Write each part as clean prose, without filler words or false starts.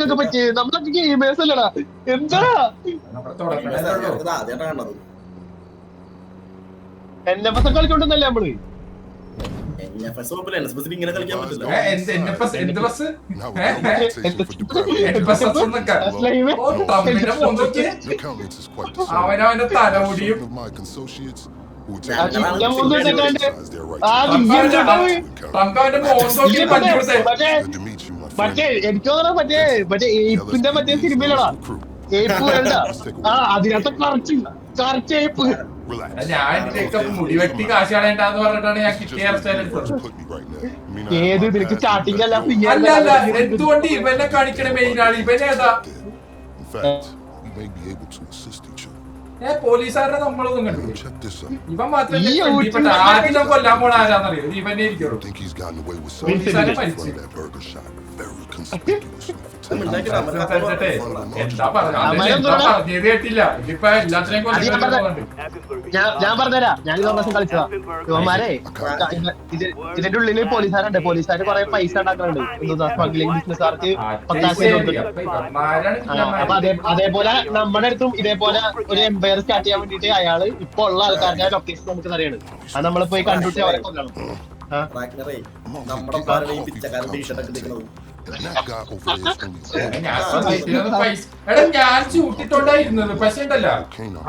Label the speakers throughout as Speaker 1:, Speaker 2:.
Speaker 1: നിങ്ങക്ക് പറ്റിയത്? നമ്മളൊക്കെ ഗെയിമേഴ്സ് അല്ലടാ. എന്താ NFS കളിച്ചോണ്ടെന്നല്ലേ നമ്മള്?
Speaker 2: ഇങ്ങനെ കളിക്കാൻ പറ്റില്ല.
Speaker 3: അവനവന്റെ തലമുടിയും
Speaker 1: മറ്റേ എനിക്ക് തോന്നണ മറ്റേ ഏപ്പിന്റെ മറ്റേ സിനിമയിലടാ, ഏപ്പ് വേണ്ട. അതിനകത്ത് കറച്ച് ഏപ്പ്.
Speaker 3: ഞാൻ മുടി വെട്ടി കാശ് കളയണ്ടെന്ന് പറഞ്ഞിട്ടാണ് ഞാൻ കിട്ടിയ ഹെയർ സ്റ്റൈൽ എടുത്തത്.
Speaker 1: ഏത് നിനക്ക് സ്റ്റാർട്ടിംഗ് അല്ല
Speaker 3: അല്ല എന്തുകൊണ്ട് ഇവനെ കാണിക്കണ മെയിൻ ആണ്? ഇവനേതാ പോലീസുകാരുടെ നമ്മളൊന്നും കണ്ടു. ഇവൻ മാത്രമേ ആദ്യം കൊല്ലാൻ പോണ ആരാന്നറിയോ? ഇവനെ ഇരിക്കുള്ളൂ. പോലീസുകാരെ മരിച്ചു. എന്താ പറഞ്ഞത് കേട്ടില്ല. ഇതിപ്പോ എല്ലാത്തിനെയും
Speaker 1: ഞാൻ പറഞ്ഞുതരാം. ഞാൻ ഇത് വർഷം കളിച്ചതാ. ഇവന്മാരെ ഇതിന്റെ ഉള്ളില് പോലീസുകാരുണ്ട്. പോലീസുകാർ കുറെ പൈസ ഉണ്ടാക്കുന്നുണ്ട്. സ്മഗ്ലിംഗ് ബിസിനസ്സുകാർക്ക് അപ്പൊ അതേപോലെ നമ്മുടെ അടുത്തും ഇതേപോലെ ഒരു എംപയർ സ്റ്റാർട്ട് ചെയ്യാൻ വേണ്ടിട്ട് അയാള് ഇപ്പൊ ഉള്ള ആൾക്കാരുടെ ലൊക്കേഷൻ നമുക്ക് അറിയണം. അത് നമ്മൾ പോയി കണ്ടിട്ട് അവരെ കൊല്ലണം.
Speaker 3: ഞാൻ ചൂട്ടിട്ടോണ്ടായിരുന്നത്. പക്ഷെ ഉണ്ടല്ലോ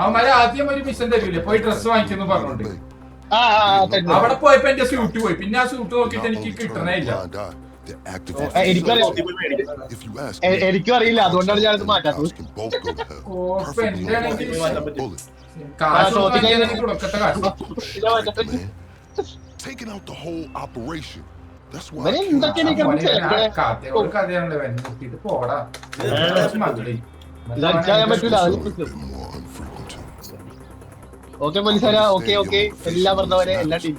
Speaker 3: അവന്മാരെ ആദ്യം ഒരു മിഷൻ തരൂലേ, പോയി ഡ്രസ് വാങ്ങിക്കുന്നു പറഞ്ഞോണ്ട്. അവിടെ പോയപ്പോ എന്റെ സ്യൂട്ട് പോയി. പിന്നെ ആ സ്യൂട്ട് നോക്കിട്ട് എനിക്ക് കിട്ടണേ ഇല്ല.
Speaker 1: എനിക്കും അറിയില്ല, അതുകൊണ്ടാണ് ഞാനത് മാറ്റാത്തത്.
Speaker 3: കാശ് കൊടുക്കട്ടെ കാശ്. പോടാ
Speaker 1: ഓക്കെ പോലീസുകാരാ. ഓക്കെ എല്ലാം പറഞ്ഞവരെ എല്ലാ ടീം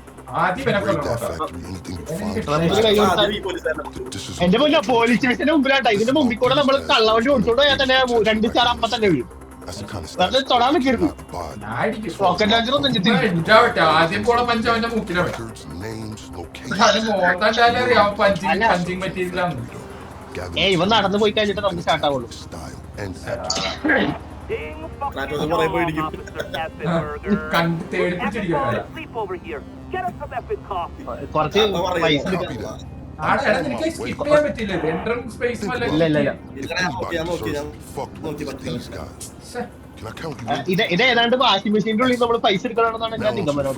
Speaker 1: എന്റെ മുന്നേ പോലീസ് സ്റ്റേഷന്റെ മുമ്പിലാട്ടാ. ഇതിന്റെ മുമ്പിൽ കൂടെ നമ്മൾ കള്ളവണ്ടി ഓടിച്ചോണ്ട് പോയാൽ തന്നെ 2 സ്റ്റാർ അമ്മ തന്നെ വീഴും. തൊടാൻ നിൽക്കരുത്. റോക്കറ്റ് ലാഞ്ചർ ഒന്നും
Speaker 3: ആദ്യം പോണ പഞ്ചവന്റെ മൂക്കിലാണ്.
Speaker 1: ഇവൻ നടന്നു പോയി കഴിഞ്ഞിട്ട് നമുക്ക് സ്റ്റാർട്ട് ആവുള്ളൂ. കുറച്ച് പൈസ ഇത് ഏതാണ്ട് വാഷിംഗ് മെഷീന്റെ ഉള്ളിൽ നമ്മൾ പൈസ എടുക്കണമെന്നാണ് ഞാൻ നിഗമനം.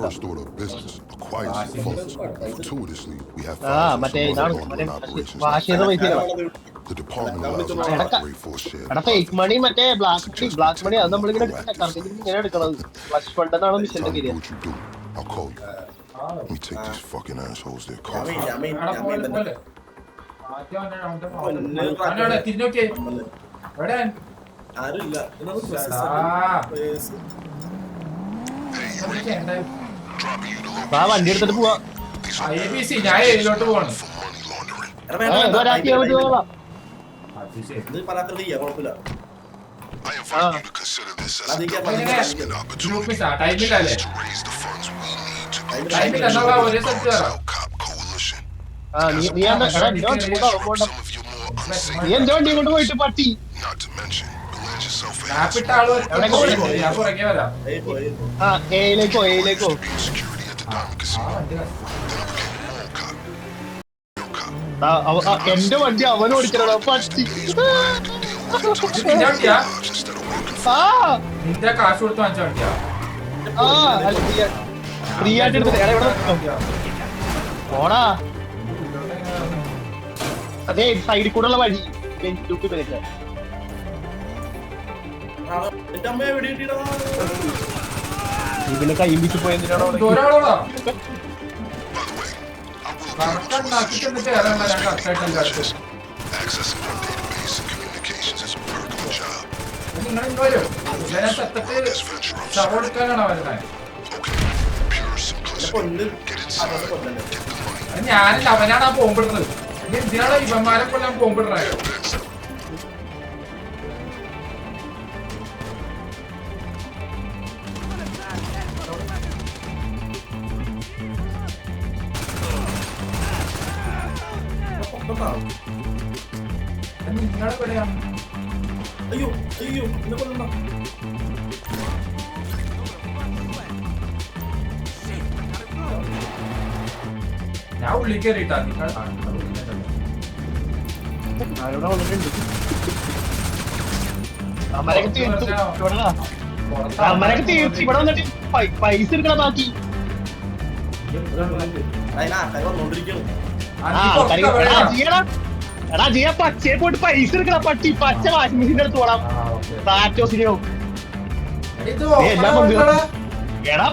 Speaker 1: മറ്റേ ഇതാണ് വാഷ് ചെയ്ത പൈസ. എടാ ഫേക്ക് മണി, മറ്റേ ബ്ലാക്ക് മണി, അത് നമ്മളിങ്ങനെ ഇങ്ങനെ എടുക്കണത്. ഫ്ലഷ് ഫണ്ട് എന്നാണ് മിഷന്റെ പേര്.
Speaker 4: Let me take these fucking assholes their car.
Speaker 1: വണ്ടി എടുത്തിട്ട് പോവാ.
Speaker 3: ഞാൻ ഏതിലോട്ട് പോകണം?
Speaker 4: I invite you to consider this as an investment opportunity to raise the funds we need to go to the Cartel Cop Coalition.
Speaker 1: നീ എന്റെ വണ്ടി കൊണ്ട് പോയിട്ട് പട്ടി.
Speaker 4: Not to mention, pledge yourself for
Speaker 1: എയിലേക്കോ
Speaker 4: security at the Diamond Casino. Then I became
Speaker 1: എന്റെ വണ്ടി അവൻ ഓടിക്കണോ പട്ടി.
Speaker 3: നിന്റെ കാശ് കൊടുത്ത് വാങ്ങിച്ച വണ്ടിയാ.
Speaker 1: ഫ്രീ ആയിട്ട് ഓടാ. അതെ സൈഡിൽ കൂടെ ഉള്ള വഴി. ഇതിനെ കൈമ്പിച്ച് പോയതിനാണോ?
Speaker 4: accessing our database and communications is a perk of the job.
Speaker 3: ശവെടുക്കാനാണോ വരുന്നത്?
Speaker 4: Pure simplicity. Get inside, get the money.
Speaker 3: ഞാനില്ല, അവനാണ് ആ പോകുമ്പോഴുന്നത്. എന്തിനാണോ ഇവന്മാരെ കൊല്ലാൻ പോകുമ്പോഴായോ? നിങ്ങളെവിടെയാ?
Speaker 2: അയ്യോ അയ്യോ എന്നെ കൊല്ലണ്ട.
Speaker 3: ഞാൻ ഉള്ളിൽ കയറിയിട്ടാ നിങ്ങൾ
Speaker 1: ആരോടെ വന്നിട്ടുണ്ട് അമ്മരൊക്കെ തീർത്തു ഇവിടെ അമ്മരൊക്കെ തീർച്ചു ഇവിടെ വന്നിട്ട് പൈസ എടുക്കണ ബാക്കി
Speaker 2: അതിന് ആൾക്കാർ വന്നോണ്ടിരിക്കുന്നു.
Speaker 1: എടാ ജിയ പച്ചയെ പോയിട്ട് പൈസ എടുക്കണ പട്ടി പച്ച വാഷിംഗ് മെഷീൻ്റെ അടുത്ത് പോടാം ടാറ്റോസിനെയോ എടാ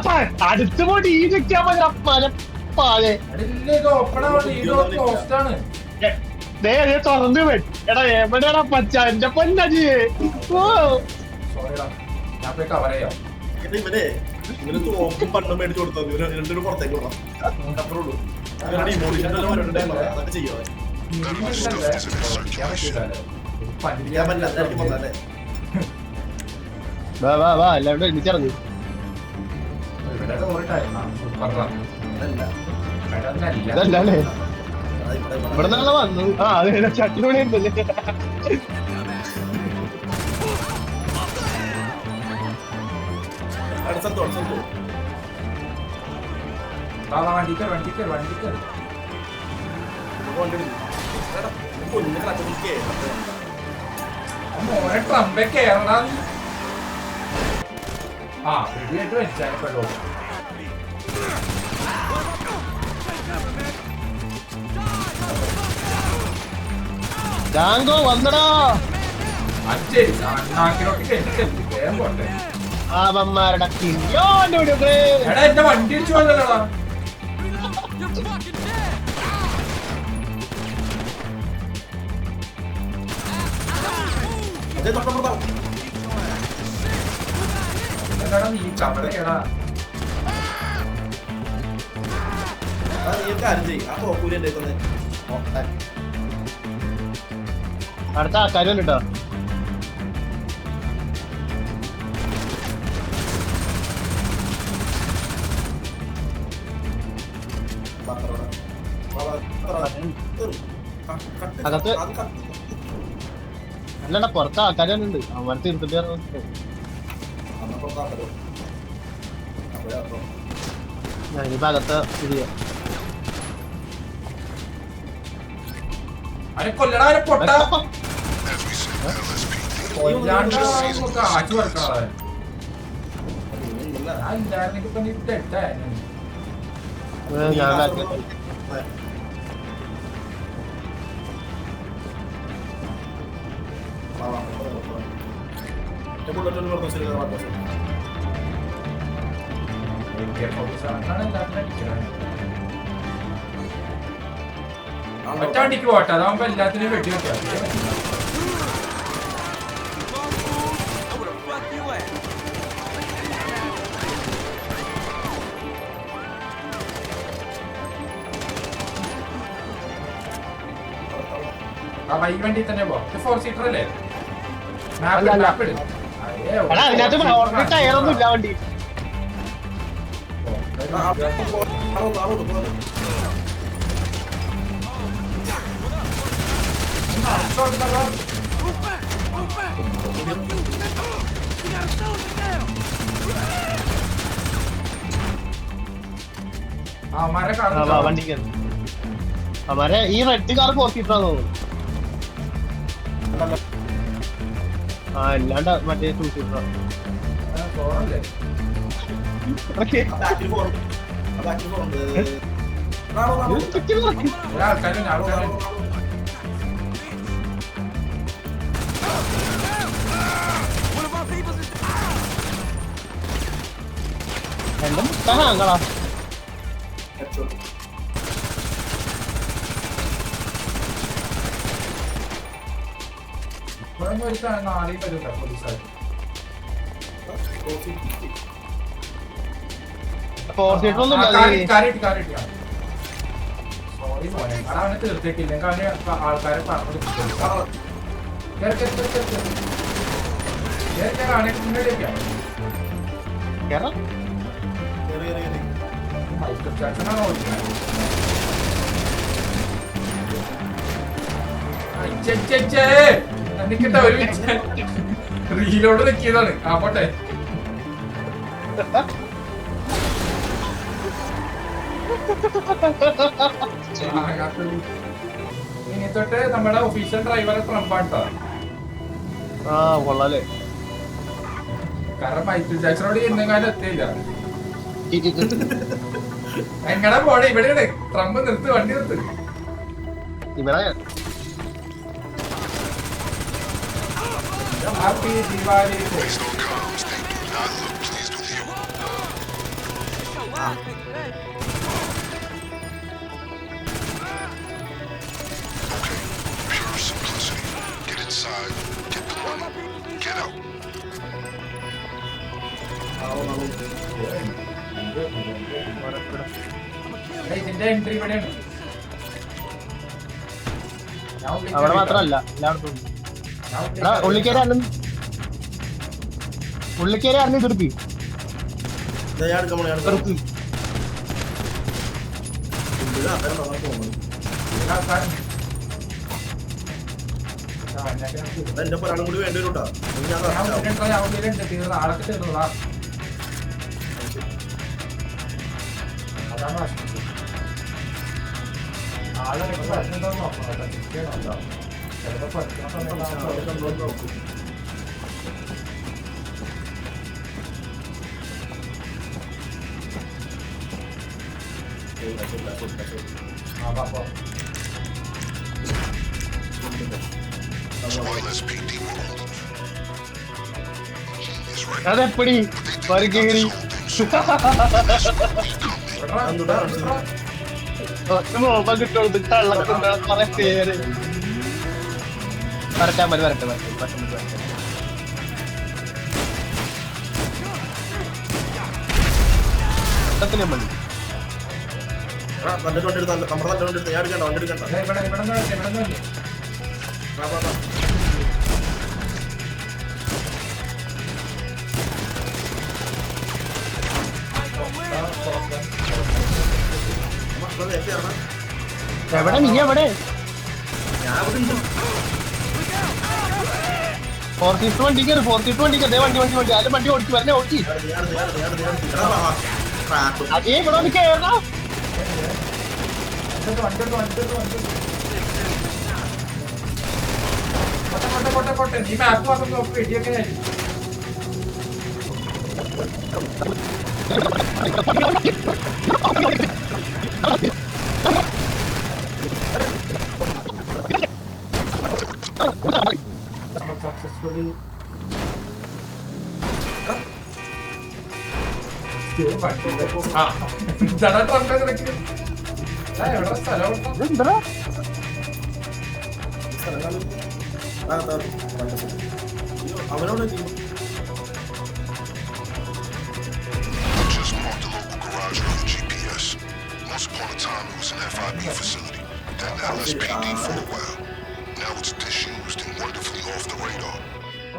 Speaker 1: അടുത്ത് പോയിട്ട് ഈ വെക്കാൻ മലപ്പാതെ തുറന്നു എടാ എവിടെയാടാ പച്ച എന്റെ പൊന്നജിയെ ഓ
Speaker 2: ഇവനെ ഇവന് തോക്കും പണ്ടും മേടിച്ചു കൊടുത്തു. ഇവര് രണ്ടൊരു പുറത്തേക്ക് വിടാം. അത്രേ ഉള്ളൂ. ഇവരുടെ ഇമോഷൻ അതൊക്കെ ചെയ്യാം. പഠിക്കാൻ പറ്റില്ലാത്തായിരിക്കും വന്നാലേ.
Speaker 1: വാ വാ എല്ലാവരും എണ്ണിച്ചിറങ്ങി ഇതല്ലേ ഇവിടെ നിന്നുള്ള വന്നു അതെ ചട്ടിലൂടെ ഇരുന്നല്ലേ
Speaker 2: അടുത്തോ
Speaker 3: മോനെ ട്രംപെ കേറണ ആ റെഡിയായിട്ട് വെച്ചാലോ
Speaker 1: ജാങ്കോ വന്നടാ
Speaker 3: അഞ്ചേരി നാക്കിലോട്ട് വേഗം പോട്ടെ
Speaker 1: ആവന്മാരുടെ
Speaker 3: എടാ എന്റെ വണ്ടി അടിച്ചു പോയല്ലോടാ നീ ചമടേടാ
Speaker 1: അടുത്ത ആൾക്കാരും കേട്ടോ അകത്ത് അല്ലടാ പുറത്ത് ആൾക്കാരും ഉണ്ട് അവന്മാർ തീർത്തിട്ട് ഞാനിപ്പോ അകത്ത് ശരിയാ
Speaker 3: കൊല്ലടാ പൊട്ട കാച്ചു വറക്കാതെ ഇപ്പൊ നീ തെറ്റേ
Speaker 1: ഞാൻ
Speaker 3: ഒറ്റവണ്ടിക്ക് പോട്ടെ അതാവുമ്പോ എല്ലാത്തിനും വെട്ടി വെക്കാം ആ ബൈക്ക് വണ്ടി തന്നെ പോ 4 സീറ്റർ അല്ലേ മാപ്പ് ഇട്
Speaker 1: അതിനകത്ത് ടയറൊന്നും ഇല്ല വണ്ടി വണ്ടി അവരെ ഈ റെഡ് കാർ പോർത്തിട്ടാന്ന് തോന്നുന്നു ആ അല്ലാണ്ട് മറ്റേ ടൂ സീറ്റർ രണ്ടും മുട്ടാനാങ്ങളാ
Speaker 3: നാളെയും വരും പോലീസുകാർ
Speaker 1: ഫോർ സീറ്റർ ഒന്നും
Speaker 3: സോറി മോനെ അവനെ തീർത്തേക്കില്ലെങ്കിൽ അവന് ആൾക്കാരെ പറഞ്ഞു മൈക്കിൾ ജാക്സണാണ് ഓടിക്കുന്നത് എനിക്കിട്ട ഒരു റീലോട് നിൽക്കിയതാണ്. ആ പോട്ടെ. ഇനി തൊട്ട് നമ്മുടെ ഒഫീഷ്യൽ ഡ്രൈവറെ ട്രംപാട്ടോ.
Speaker 1: കൊള്ളാലേ.
Speaker 3: കാരണം മൈക്കിൾ ജാക്സണോട് എന്നെങ്ങാനും എത്തിയില്ല. എങ്ങനെ പോണേ? ഇവിടെയാണ് ട്രംപ്. നിർത്ത്, വണ്ടി നിർത്ത്.
Speaker 1: ഇവിടെ
Speaker 3: ഹാപ്പി ദിവാലി. ഇതിന്റെ എൻട്രി ഇവിടെയാണ്.
Speaker 1: അവിടെ മാത്രല്ല എല്ലായിടത്തും ഉള്ളിക്കേരി അറിഞ്ഞു തീർപ്പി.
Speaker 2: എന്റെ ഒരാളും കൂടി വേണ്ടി വരും കേട്ടോ.
Speaker 3: ആളൊക്കെ തീർന്നോളാ. അതാണ് ആളെ പ്രശ്നം നോക്കണം. ചിലപ്പോ പഠിക്കണം.
Speaker 1: അതെപ്പടി കേറി കിട്ടുന്നത് കള്ളത്തിന്റെ കുറെ പേര്. വരട്ടാൻ മതി, വരട്ടെ വരട്ടെ. മതി
Speaker 2: നമ്മുടെ വണ്ടി ഞാൻ എടുക്കണ്ട, വണ്ടി എടുക്കണ്ട.
Speaker 1: എവിടെ നീ? എവിടെ?
Speaker 2: ഞാൻ ഇവിടെ
Speaker 1: 4 വണ്ടി കയറി. 4 വണ്ടി കയറി. വണ്ടി ആരും വണ്ടി ഓടിച്ചു വരണേ. ഓടിച്ചു അതേ ഇവിടെ ഒന്ന് കയറണം.
Speaker 3: നീ മാപ്പ് മാത്രം നോക്കി വെടിയൊക്കെ സക്സസ്ഫുള്ളി എവിടെ സ്ഥലം
Speaker 2: അവനോട്
Speaker 4: Just marked the local garage on the GPS. Once upon a time, it was an FIB facility. Then LSPD for a while. Now it's disused and wonderfully off the radar.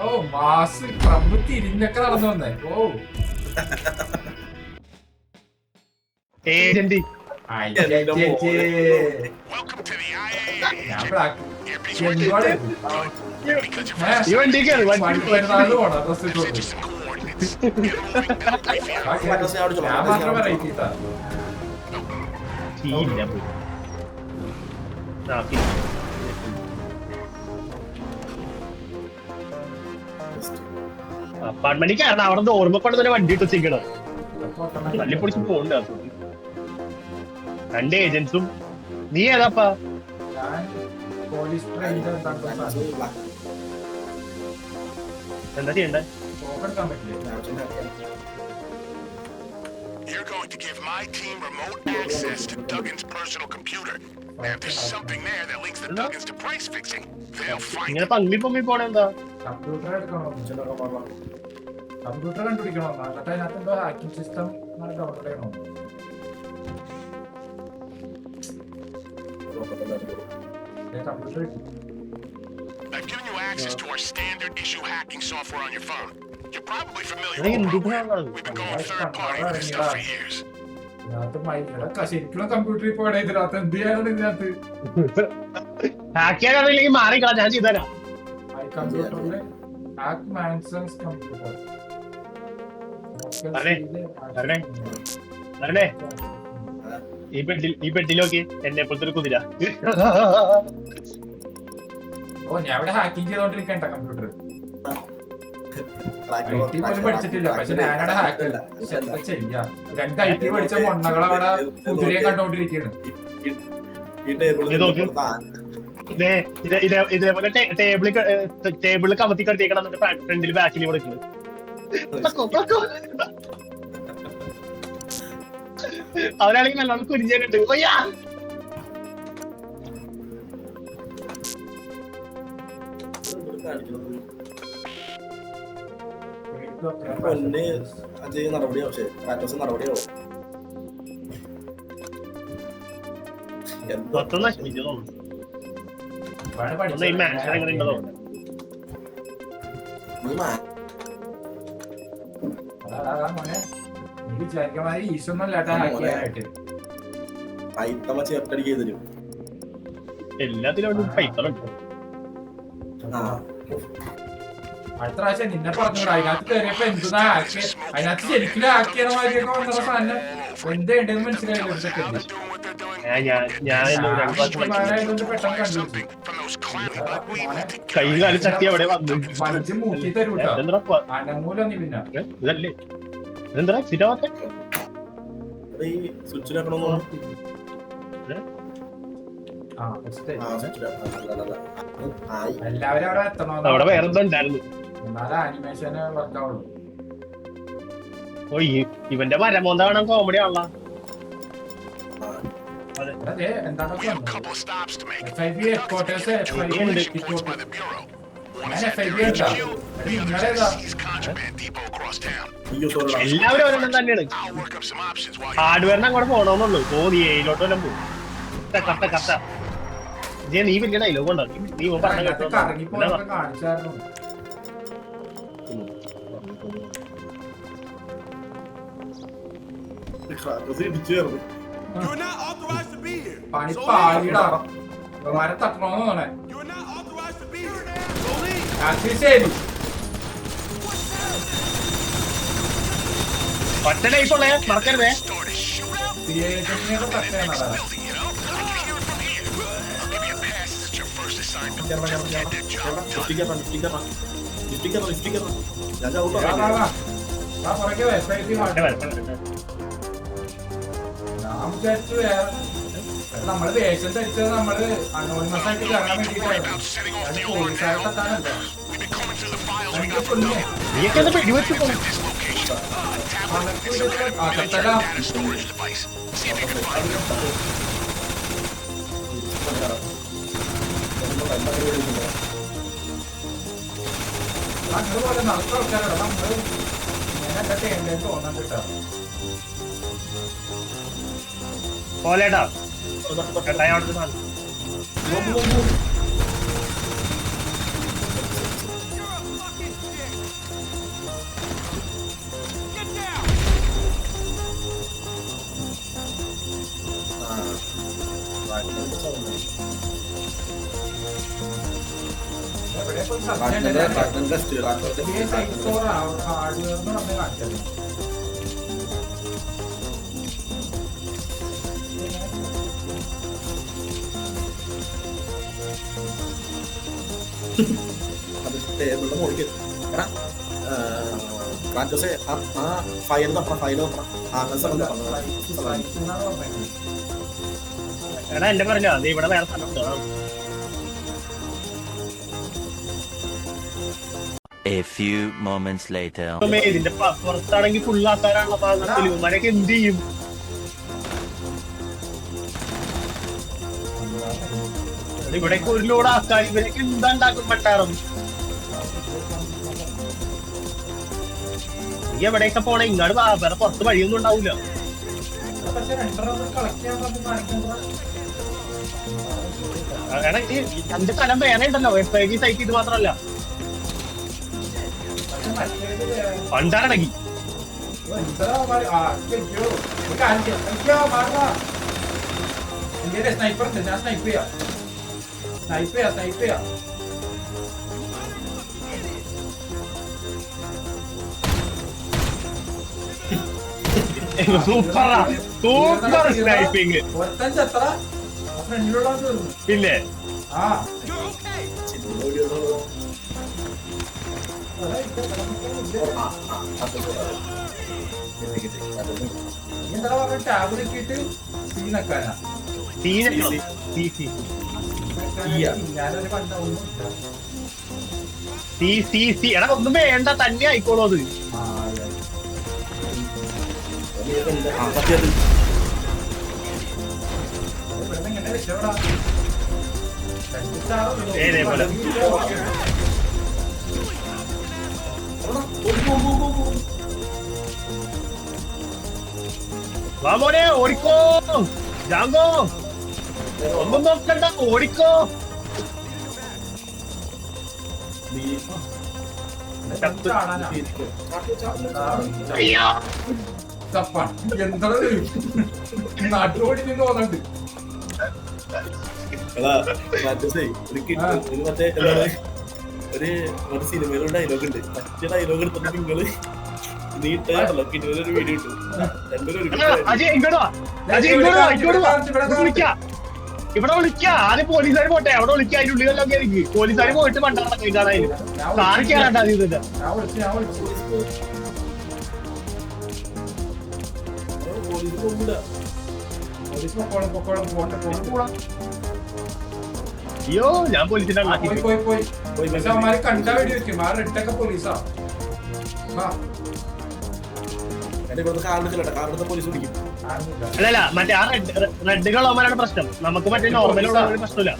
Speaker 3: ഓ mass Trump തിരിഞ്ഞൊക്കെ നടന്നു വന്നേ. ഓ
Speaker 1: agent
Speaker 4: Welcome to the IA.
Speaker 3: ഞാൻ black
Speaker 1: ഈ വണ്ടി കയറി. വണ്ടി
Speaker 3: പെരുന്നാളിന് പോണം ഡ്രസ് ഇട്ടു.
Speaker 4: Some coordinates. Get a moving bill right for you.
Speaker 3: ഞാൻ മാത്രം വെറൈറ്റി ഇട്ടാ.
Speaker 1: അപ്പാർട്ട്മെന്റിൽ കയറണം. അവിടെ നിന്ന് ഓർമ്മ കൊണ്ട് തന്നെ വണ്ടി ഇട്ട് വെച്ചിരിക്കണം. തല്ലി പൊടിച്ച് പോകണ്ട. 2 ഏജൻസും. നീ ഏതാപ്പാ?
Speaker 3: ഞാൻ പോലീസ് ട്രെയിനിന്റെ
Speaker 1: എന്താ ചെയ്യണ്ടേ?
Speaker 3: എടുക്കാൻ പറ്റില്ല.
Speaker 4: You're going to give my team remote access to Duggan's personal computer. Now, if there's something there that links the Duggans to price fixing, they'll find
Speaker 1: ഇങ്ങനെ
Speaker 4: it.
Speaker 1: പൊങ്ങി പോണെന്താ?
Speaker 3: കമ്പ്യൂട്ടർ എടുക്കണോ? കമ്പ്യൂട്ടർ കണ്ടുപിടിക്കണോ? എന്നിട്ട് അതിനകത്ത് എന്തോ ഹാക്കിംഗ് സിസ്റ്റം ഡൗൺലോഡ് ചെയ്യണോ? Computer
Speaker 4: I've given you access to our standard issue hacking software on your phone. You're probably familiar
Speaker 1: Hey,
Speaker 4: with the
Speaker 1: look at
Speaker 4: program.
Speaker 1: that.
Speaker 4: We've been going third party with this stuff for years.
Speaker 3: ഇതിനകത്ത് ശരിക്കും കമ്പ്യൂട്ടറിൽ പോകണേ. ഇതിനകത്ത് എന്ത് ചെയ്യാനാണ് ഇതിനകത്ത്?
Speaker 1: ഹാക്കിയാണെങ്കിൽ മാറിക്കളാ, ഞാൻ ചെയ്തുതരാം.
Speaker 3: കമ്പ്യൂട്ടറില് ഹാക്ക് മാൻസൺസ് കമ്പ്യൂട്ടർ
Speaker 1: വരണേ ഈ ബെഡിലോക്കി എന്നെ പോലത്തെ ഒരു കുതിര.
Speaker 3: ഓ ഞാൻ ഇവിടെ ഹാക്കിങ് ചെയ്തോണ്ടിരിക്കണ്ട കമ്പ്യൂട്ടർ IT പോലും പഠിച്ചിട്ടില്ല. പക്ഷെ ഞാനവിടെ ഹാക്കല്ല. പക്ഷെ എന്താ ചെയ്യാ, 2 IT പഠിച്ച മൊണ്ണകളവിടെ കുതിരയെ കണ്ടോണ്ടിരിക്കുകയാണ്.
Speaker 1: ഇതേപോലെ ടേബിളിൽ കമത്തി കടത്തിയേക്കണം, എന്നിട്ട് ഫ്രണ്ടിൽ ബാക്കിൽ കൊടുക്കുന്നത്. അവരാണെങ്കിൽ നല്ലോണം കുരിഞ്ഞിട്ടുണ്ട്.
Speaker 2: പൊന്ന് അജയ് നടപടിയാവും. പക്ഷേ നടപടിയാവും.
Speaker 1: മൊത്തം നശിപ്പിച്ചു തോന്നുന്നു. ഈ മാൻഷൻ എങ്ങനെ ഉണ്ടോ
Speaker 3: വിചാരിക്കമാതിരി ഈശൊന്നുമല്ലാട്ടാ ഹാക്കിയായിട്ട്.
Speaker 1: എല്ലാത്തിലും പൈത്തലുണ്ട്.
Speaker 3: അടുത്ത പ്രാവശ്യം നിന്നെ പറഞ്ഞൂടാ, അതിനകത്ത് കയറിയപ്പോ എന്തുന്നാ ഹാക്കിയ, അതിനകത്ത് ശരിക്കും ഹാക്കിയ മാതിരിയൊക്കെ വന്ന സാധനം എന്തുണ്ടെന്ന് മനസ്സിലായില്ല. ഒരു സെക്കൻഡ്
Speaker 1: കൈ കാലി ചട്ടി അവിടെ വന്നു
Speaker 3: മനസ്സ് മൂട്ടി തരൂട്ടോ. അനങ്ങൂല നീ പിന്നെ
Speaker 1: ഇതല്ലേ ഇതെന്താ സിറ്റാവാത്ത
Speaker 3: എല്ലാവരും അവിടെ എത്തണോ,
Speaker 1: അവിടെ വേറെന്തോ ഉണ്ടായിരുന്നു.
Speaker 3: എന്നാലും ആനിമേഷന് വർക്കാവുള്ളൂ.
Speaker 1: ഓ ഇവന്റെ മരമോന്ത കാണാൻ കോമഡി ആണല്ലോ.
Speaker 3: അതെ എന്താണ് FIB ഹെഡ്ക്വാർട്ടേഴ്സ്, FIB ഞാൻ FIB ഉണ്ടാ നിങ്ങളേതാ?
Speaker 1: എല്ലാവരും ഒരെണ്ണം തന്നെയാണ്. ഹാർഡ്വെയറിന് അങ്ങോട്ട് പോണോന്നുള്ളൂ. നീ എയിലോട്ട് വല്ലതും പോകും. കത്ത കത്ത നീ വലിയ ഡയലോഗ് ഉണ്ടോ? നീ പറഞ്ഞ കേട്ടോ.
Speaker 3: കാണിച്ചായിരുന്നു പണി പാടിയിടാ മരം തട്ടണോന്ന് തോന്നേ. ശരി
Speaker 1: ഒറ്റ ലൈഫുള്ളേ മറക്കരുതേ.
Speaker 3: തട്ടേണതാ നമ്മള് വേഷം ധരിച്ചത് നമ്മള് അനോണിമസ് ആയിട്ട് കയറാൻ വേണ്ടിട്ടായിരുന്നു. പോലീസുകാരെ തട്ടാനല്ലോ. അതുപോലെ നടത്ത ആൾക്കാരാണ് നമ്മള്. ഞാനെന്താ ചെയ്യേണ്ടതെന്ന് തോന്നാൻ കിട്ടാ
Speaker 1: പോലേട്ടാ ഹാർഡ്വെയറിന് നമ്മൾ കാണിച്ചത്.
Speaker 2: ടേബിളിന്റെ മുകളിൽ ഫയൽ
Speaker 1: എടാ എന്റെ പറഞ്ഞോ അത് ഇവിടെ വേറെ സ്ഥലം ഉണ്ടോ?
Speaker 5: A few moments later.
Speaker 1: ഇതിന്റെ പുറത്താണെങ്കിൽ ഫുൾ ആൾക്കാരാണല്ലോ ഭാഗത്തിൽ. ഇവന്മാരൊക്കെ എന്ത് ചെയ്യും? ഇവിടേക്ക് ഒരു ലോഡ് ആൾക്കാർ ഇവരൊക്കെ എന്താ ഉണ്ടാക്കും പട്ടാറും. നീ എവിടെയൊക്കെ പോണേ ഇങ്ങോട്ട് വേറെ പുറത്ത് വഴിയൊന്നും ഉണ്ടാവൂല. എടാ ഈ 2 സ്ഥലം വേറെ ഉണ്ടല്ലോ. FIB സൈറ്റ് ഇത് മാത്രല്ല പണ്ടാരണി.
Speaker 3: സ്നൈപ്പർ ഉണ്ട്, ഞാൻ സ്നൈപ്പ് ചെയ്യാം. സ്നൈപ്പ് ചെയ്യാ
Speaker 1: സൂപ്പർ സ്നൈപ്പിംഗ്.
Speaker 3: ഒരുത്തൻ ചത്ര ഫ്രണ്ടിലുള്ള തീർന്നു.
Speaker 1: പിന്നെ
Speaker 3: ആ എന്താ പറഞ്ഞ ടാബ് നോക്കിയിട്ട് സീനക്കാനാ ഞാനൊരു കണ്ട ഒന്നും
Speaker 1: എടാ ഒന്നും വേണ്ട, തന്നെ ആയിക്കോളൂ അത്.
Speaker 3: എങ്ങനെ രക്ഷപ്പെടാ
Speaker 1: ഇതേപോലെ. വാ മോനെ, ഓടിക്കോ ജാങ്കോ, ഒന്നും നോക്കണ്ട, ഓടിക്കോ.
Speaker 3: നാട്ടുകൂടി നിന്ന് തോന്നുന്നുണ്ട്.
Speaker 2: ഒരു സിനിമയിലൊരു ഡയലോഗ് ഉണ്ട്. മറ്റേ ഡയലോഗ് എടുത്തിട്ട് നിങ്ങള് നീട്ടല്ലോ കിട്ടുന്നൊരു വീഡിയോ ഇട്ടു.
Speaker 1: ഇവിടെ വിളിക്കാ, ആദ്യം പോലീസുകാർ പോട്ടെ, അവിടെ വിളിക്കാ, അതിന്റെ ഉള്ളിലൊക്കെ ആയിരിക്കും. പോലീസുകാർ പോയിട്ട് മണ്ടാറ കാണാനും കാറി കയറാണ്ടാ ഇതിന്റെ. അയ്യോ ഞാൻ പോലീസിന്റെ
Speaker 3: കണ്ടാ വേണ്ടി വെക്കും. ആ റെഡൊക്കെ പോലീസാ.
Speaker 1: അല്ലല്ല, മറ്റേ ആ റെഡ് കളവന്മാരാണ് പ്രശ്നം. നമുക്ക് മറ്റേ നോർമലുള്ള പ്രശ്നമില്ല.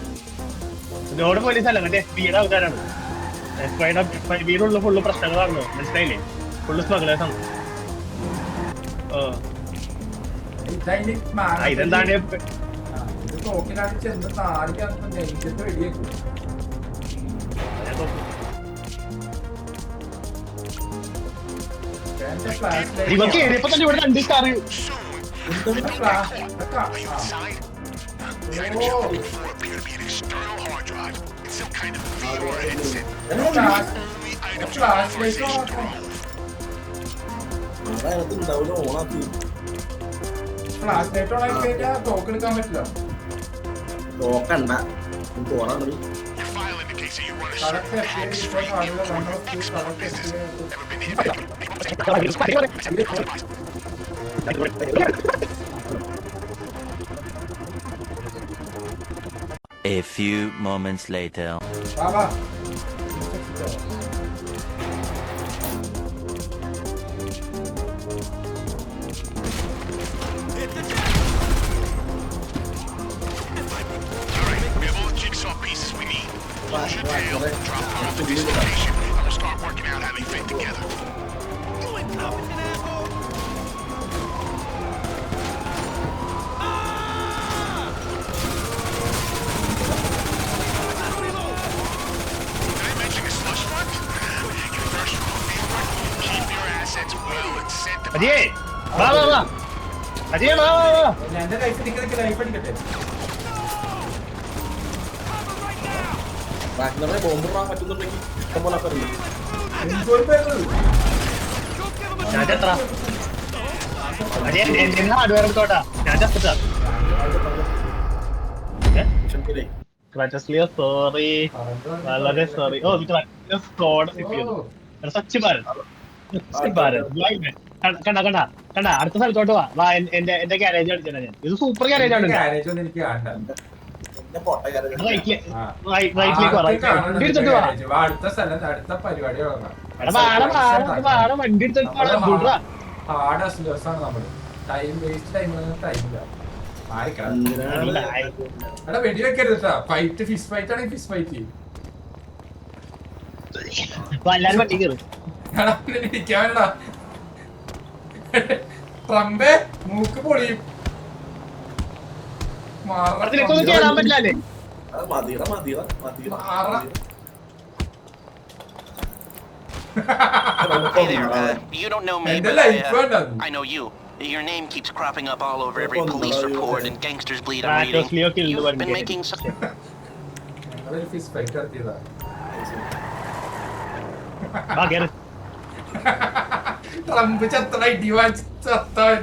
Speaker 1: റോഡ് പോലീസല്ല, മറ്റേ എസ്പിയുടെ ആൾക്കാരാണ്. എസ്പിയുടെ ഫുള്ള് പ്രശ്നങ്ങളാണല്ലോ, മനസ്സിലായില്ലേ? ഫുള്ള് സ്മഗ്ലേഴ്സാണ്. ഇതെന്താണ്
Speaker 3: ചെന്ന് താടിക്കകത്ത് നെയ്ച്ചത്ത് വെടിയേക്കും.
Speaker 1: ഇവർക്ക് ഏരിയപ്പോ തന്നെ ഇവിടെ 2 സ്റ്റാർ.
Speaker 3: ഫ്ലാഷ് ലൈറ്റ് ഓൺ ആക്കി കഴിഞ്ഞാൽ ടോക്ക് എടുക്കാൻ പറ്റില്ല.
Speaker 2: നോക്കണ്ട പോണം.
Speaker 5: A few moments later.
Speaker 3: Baba.
Speaker 4: We'll start working out how they fit together. Did I mention a slush fund? Your first rule of field work, keep your assets well and set them.
Speaker 1: Ajay വാ വാ വാ, അജയ് വാ വാ വാ.
Speaker 3: എന്റെ life അടിക്കട്ടെ, life അടിക്കട്ടെ.
Speaker 2: ബോംബിടാൻ പറ്റുന്നുണ്ടെങ്കിൽ ഇഷ്ടംപോലെ പറഞ്ഞു.
Speaker 1: ഞാൻ എത്ര അജയ് എന്നെ ഹാർഡ്വെയർ എടുത്തോട്ടാ, ഞാൻ ചത്തിട്ടാ. സോറി, വളരെ സോറി. ഓ സ്കോഡ് സച്ച് ഭാരത്, സച്ച് ഭാരത്. കണ്ട കണ്ട കണ്ട, അടുത്ത സ്ഥലത്തോട്ട് വാ വാ. എന്റെ ഗാരേജ് അടിച്ചാ ഞാൻ. ഇത് സൂപ്പർ ഗാരേജ് ആണ്.
Speaker 3: എനിക്ക് കാണണ്ട.
Speaker 1: റൈറ്റിലേക്ക് വാ.
Speaker 3: അടുത്ത സ്ഥലത്ത് അടുത്ത പരിപാടി
Speaker 1: വണ്ടി എടുത്തിട്ട്
Speaker 3: ഹാർഡ് അസ്ലേഴ്സാണ് നമ്മള്. ടൈം വേസ്റ്റ് ടൈമില്ല. എടാ വെടി വെക്കരുത്. ഫൈറ്റ് ഫിസ് ഫൈറ്റ് ആണെങ്കിൽ ഫിസ് ഫൈറ്റ്.
Speaker 1: എല്ലാരും വണ്ടി കയറും.
Speaker 3: ഇരിക്കാനടാ ട്രംപേ മൂക്ക് പൊളിയും.
Speaker 1: അതിലേക്കൊന്നും കേറാൻ പറ്റില്ലേ?
Speaker 6: Hey there, you don't know me, but I know you. Your name keeps cropping up all over every police report and gangsters bleed on reading. You've been making some...
Speaker 3: അതൊരു Fizz fight നടത്തിയതാ. Trump ചത്തവൻ.